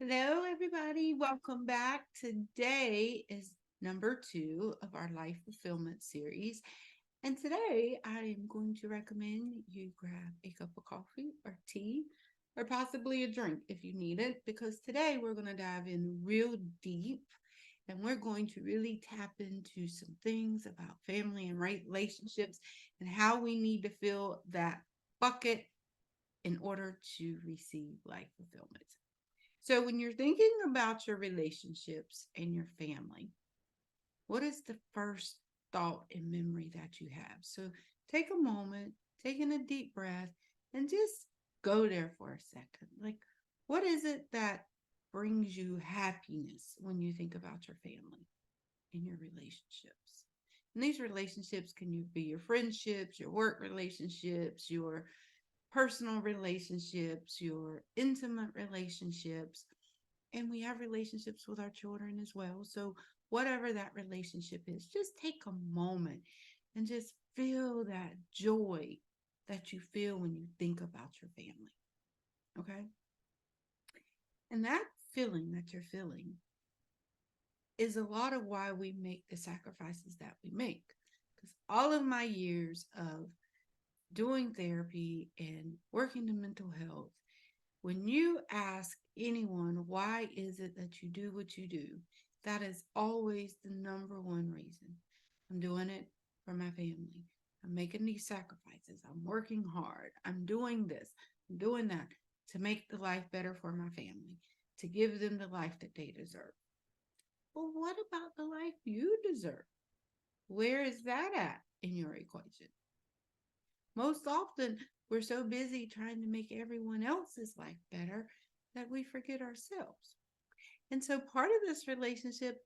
Hello, everybody. Welcome back. Today is number two of our life fulfillment series. And today I am going to recommend you grab a cup of coffee or tea or possibly a drink if you need it, because today we're going to dive in real deep and we're going to really tap into some things about family and relationships and how we need to fill that bucket in order to receive life fulfillment. So, when you're thinking about your relationships and your family, what is the first thought and memory that you have? So, take a moment, taking a deep breath, and just go there for a second. Like, what is it that brings you happiness when you think about your family and your relationships? And these relationships can you be your friendships, your work relationships, your personal relationships, your intimate relationships, and we have relationships with our children as well. So, whatever that relationship is, just take a moment and just feel that joy that you feel when you think about your family. Okay. And that feeling that you're feeling is a lot of why we make the sacrifices that we make. Because all of my years of doing therapy and working in mental health, when you ask anyone, why is it that you do what you do? That is always the number one reason. I'm doing it for my family. I'm making these sacrifices. I'm working hard. I'm doing this. I'm doing that to make the life better for my family, to give them the life that they deserve. Well, what about the life you deserve? Where is that at in your equation? Most often, we're so busy trying to make everyone else's life better that we forget ourselves. And so, part of this relationship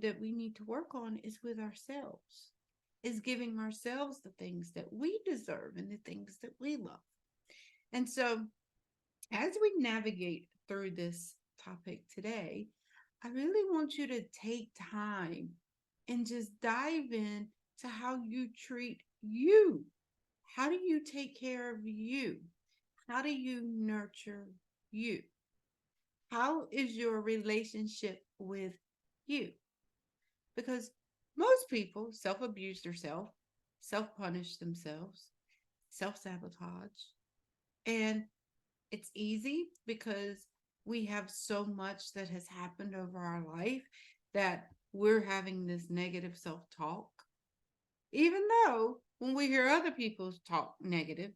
that we need to work on is with ourselves, is giving ourselves the things that we deserve and the things that we love. And so, as we navigate through this topic today, I really want you to take time and just dive in to how you treat you. How do you take care of you? How do you nurture you? How is your relationship with you? Because most people self abuse themselves, self punish themselves, self sabotage. And it's easy because we have so much that has happened over our life that we're having this negative self talk. Even though when we hear other people talk negative,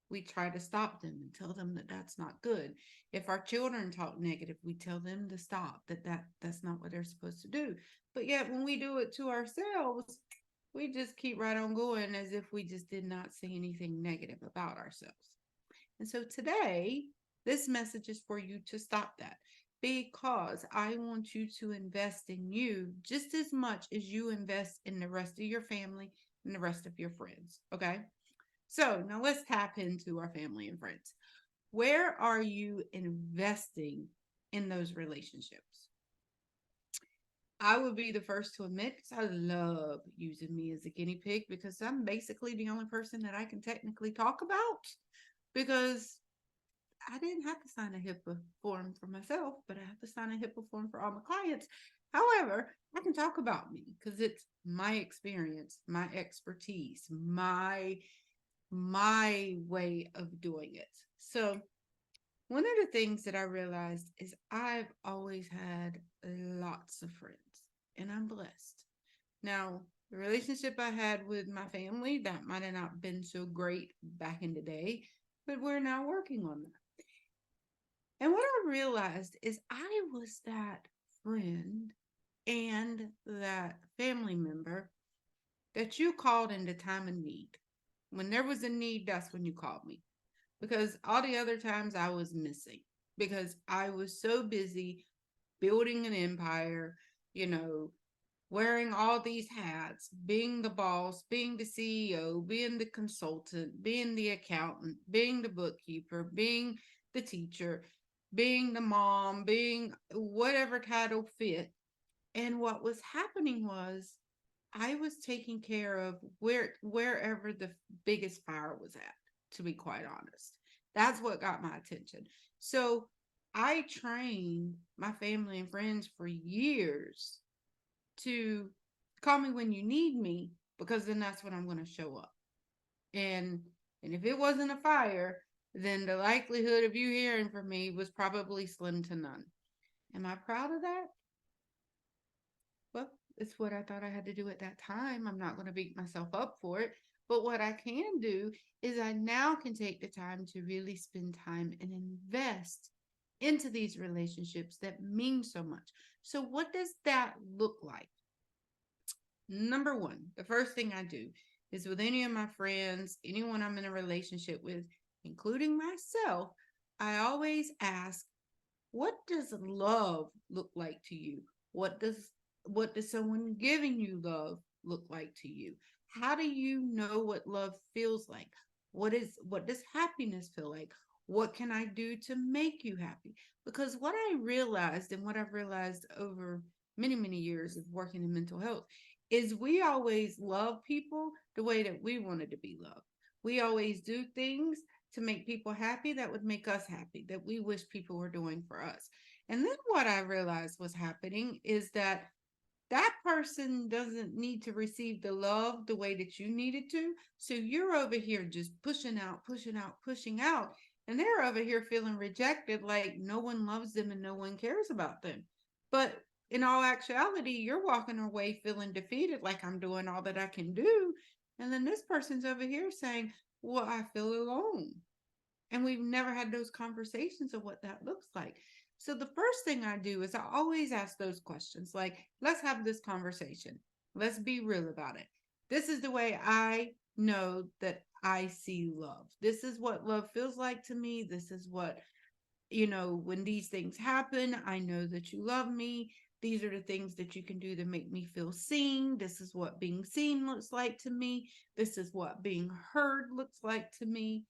we try to stop them and tell them that that's not good. If our children talk negative, we tell them to stop, that's not what they're supposed to do. But yet when we do it to ourselves, we just keep right on going as if we just did not say anything negative about ourselves. And so today, this message is for you to stop that, because I want you to invest in you just as much as you invest in the rest of your family and the rest of your friends. Okay. So now let's tap into our family and friends. Where are you investing in those relationships? I would be the first to admit, because I love using me as a guinea pig, because I'm basically the only person that I can technically talk about, because I didn't have to sign a HIPAA form for myself, but I have to sign a HIPAA form for all my clients. However, I can talk about me because it's my experience, my expertise, my way of doing it. So, one of the things that I realized is I've always had lots of friends and I'm blessed. Now, the relationship I had with my family, that might have not been so great back in the day, but we're now working on that. And what I realized is I was that friend and that family member that you called in the time of need. When there was a need, that's when you called me. Because all the other times I was missing because I was so busy building an empire, you know, wearing all these hats, being the boss, being the CEO, being the consultant, being the accountant, being the bookkeeper, being the teacher, being the mom, being whatever title fit. And what was happening was I was taking care of wherever the biggest fire was at, to be quite honest. That's what got my attention. So I trained my family and friends for years to call me when you need me, because then that's when I'm going to show up. And and if it wasn't a fire, then the likelihood of you hearing from me was probably slim to none. Am I proud of that? Well, it's what I thought I had to do at that time. I'm not going to beat myself up for it. But what I can do is I now can take the time to really spend time and invest into these relationships that mean so much. So, what does that look like? Number one, the first thing I do is with any of my friends, anyone I'm in a relationship with, including myself, I always ask, what does love look like to you? What does what does someone giving you love look like to you? How do you know what love feels like? What does happiness feel like? What can I do to make you happy? Because what I realized, and what I've realized over many, many years of working in mental health, is we always love people the way that we wanted to be loved. We always do things to make people happy that would make us happy, that we wish people were doing for us. And then what I realized was happening is that that person doesn't need to receive the love the way that you needed to. So you're over here just pushing out, pushing out, pushing out. And they're over here feeling rejected, like no one loves them and no one cares about them. But in all actuality, you're walking away feeling defeated, like I'm doing all that I can do. And then this person's over here saying, well, I feel alone. And we've never had those conversations of what that looks like. So the first thing I do is I always ask those questions like, let's have this conversation. Let's be real about it. This is the way I know that I see love. This is what love feels like to me. This is what, when these things happen, I know that you love me. These are the things that you can do to make me feel seen. This is what being seen looks like to me. This is what being heard looks like to me.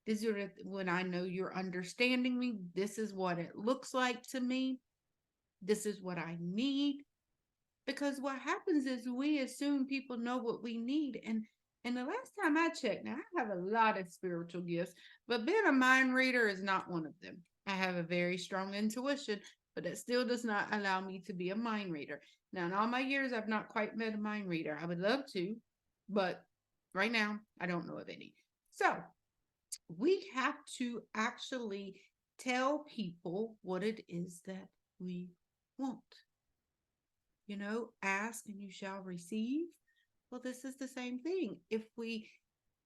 These are when I know you're understanding me. This is what it looks like to me. This is what I need. Because what happens is we assume people know what we need. And the last time I checked, now I have a lot of spiritual gifts, but being a mind reader is not one of them. I have a very strong intuition, but that still does not allow me to be a mind reader. Now, in all my years, I've not quite met a mind reader. I would love to, but right now, I don't know of any. So we have to actually tell people what it is that we want. Ask and you shall receive. Well, this is the same thing. If we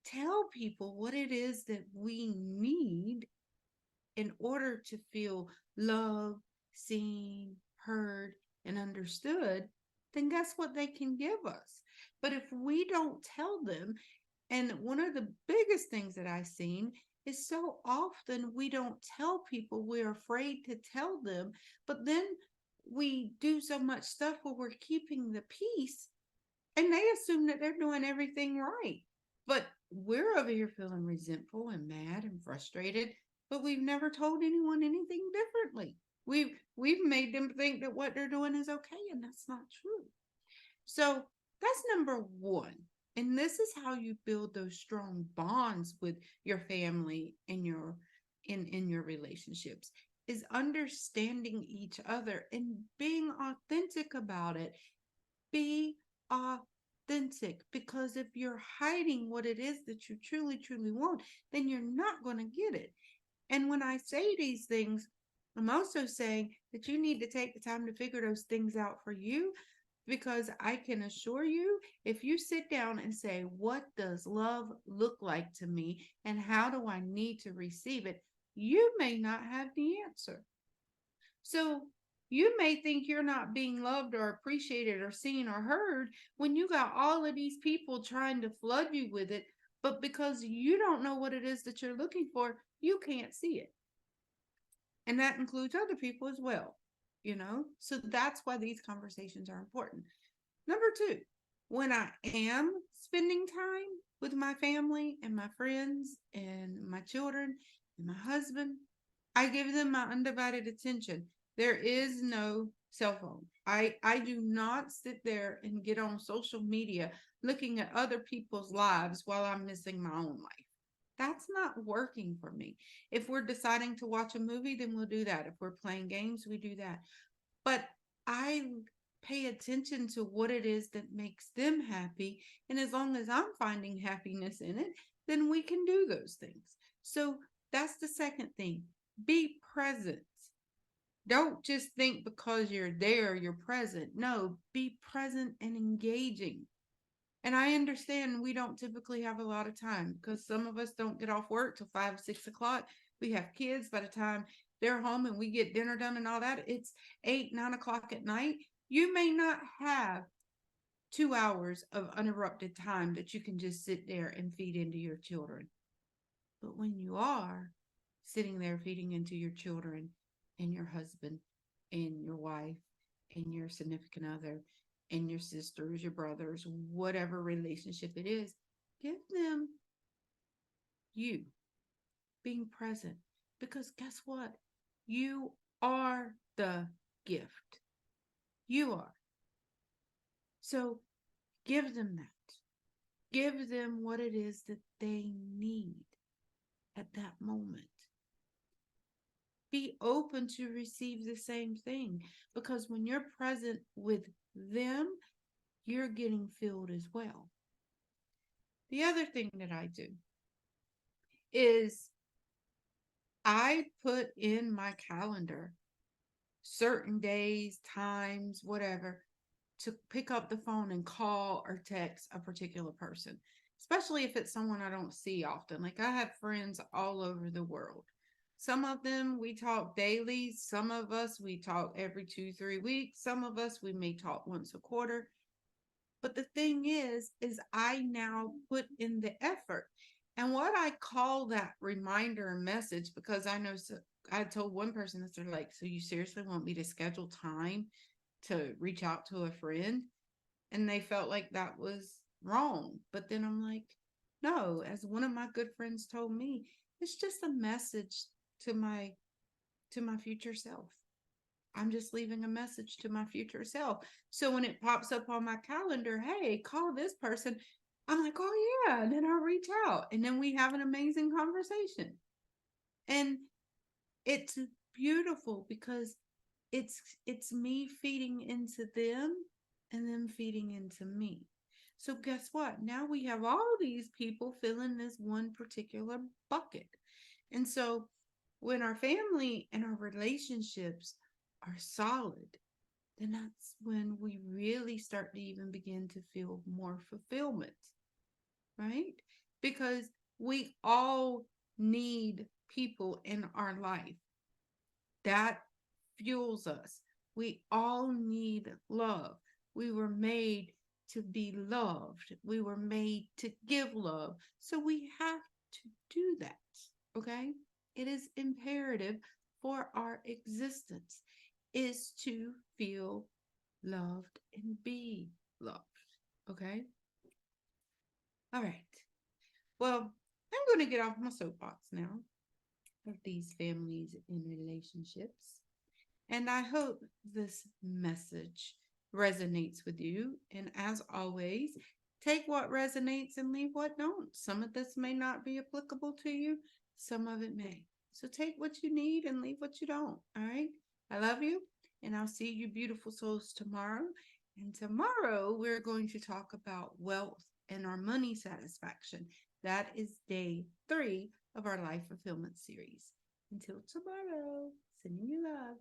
tell people what it is that we need in order to feel loved, seen, heard, and understood, then guess what they can give us? But if we don't tell them, and one of the biggest things that I've seen is so often we don't tell people, we're afraid to tell them, but then we do so much stuff where we're keeping the peace and they assume that they're doing everything right. But we're over here feeling resentful and mad and frustrated, but we've never told anyone anything differently. We've made them think that what they're doing is okay, and that's not true. So that's number one. And this is how you build those strong bonds with your family and in your relationships, is understanding each other and being authentic about it. Be authentic, because if you're hiding what it is that you truly, truly want, then you're not going to get it. And when I say these things, I'm also saying that you need to take the time to figure those things out for you, because I can assure you, if you sit down and say, what does love look like to me and how do I need to receive it? You may not have the answer. So you may think you're not being loved or appreciated or seen or heard when you got all of these people trying to flood you with it. But because you don't know what it is that you're looking for, you can't see it. And that includes other people as well. So that's why these conversations are important. Number two, when I am spending time with my family and my friends and my children and my husband, I give them my undivided attention. There is no cell phone. I do not sit there and get on social media looking at other people's lives while I'm missing my own life. That's not working for me. If we're deciding to watch a movie, then we'll do that. If we're playing games, we do that. But I pay attention to what it is that makes them happy. And as long as I'm finding happiness in it, then we can do those things. So that's the second thing. Be present. Don't just think because you're there, you're present. No, be present and engaging. And I understand we don't typically have a lot of time because some of us don't get off work till 5, 6 o'clock. We have kids by the time they're home and we get dinner done and all that. It's 8, 9 o'clock at night. You may not have 2 hours of uninterrupted time that you can just sit there and feed into your children. But when you are sitting there feeding into your children and your husband and your wife and your significant other and your sisters, your brothers, whatever relationship it is, give them you being present. Because guess what? You are the gift. You are. So give them that. Give them what it is that they need at that moment. Be open to receive the same thing because when you're present with them, you're getting filled as well. The other thing that I do is I put in my calendar certain days, times, whatever, to pick up the phone and call or text a particular person, especially if it's someone I don't see often. Like I have friends all over the world. Some of them we talk daily. Some of us we talk every 2, 3 weeks. Some of us we may talk once a quarter. But the thing is I now put in the effort. And what I call that reminder message, because I know I told one person that they're like, so you seriously want me to schedule time to reach out to a friend? And they felt like that was wrong. But then I'm like, no, as one of my good friends told me, it's just a message to my future self. I'm just leaving a message to my future self. So when it pops up on my calendar, hey, call this person, I'm like, oh yeah. And then I'll reach out. And then we have an amazing conversation. And it's beautiful because it's me feeding into them and them feeding into me. So guess what? Now we have all these people filling this one particular bucket. And so when our family and our relationships are solid, then that's when we really start to even begin to feel more fulfillment, right? Because we all need people in our life. That fuels us. We all need love. We were made to be loved. We were made to give love. So we have to do that. Okay? It is imperative for our existence is to feel loved and be loved. Okay? All right. Well, I'm going to get off my soapbox now of these families and relationships. And I hope this message resonates with you. And as always, take what resonates and leave what don't. Some of this may not be applicable to you, some of it may. So take what you need and leave what you don't. All right. I love you. And I'll see you, beautiful souls, tomorrow. And tomorrow, we're going to talk about wealth and our money satisfaction. That is day 3 of our Life Fulfillment series. Until tomorrow, sending you love.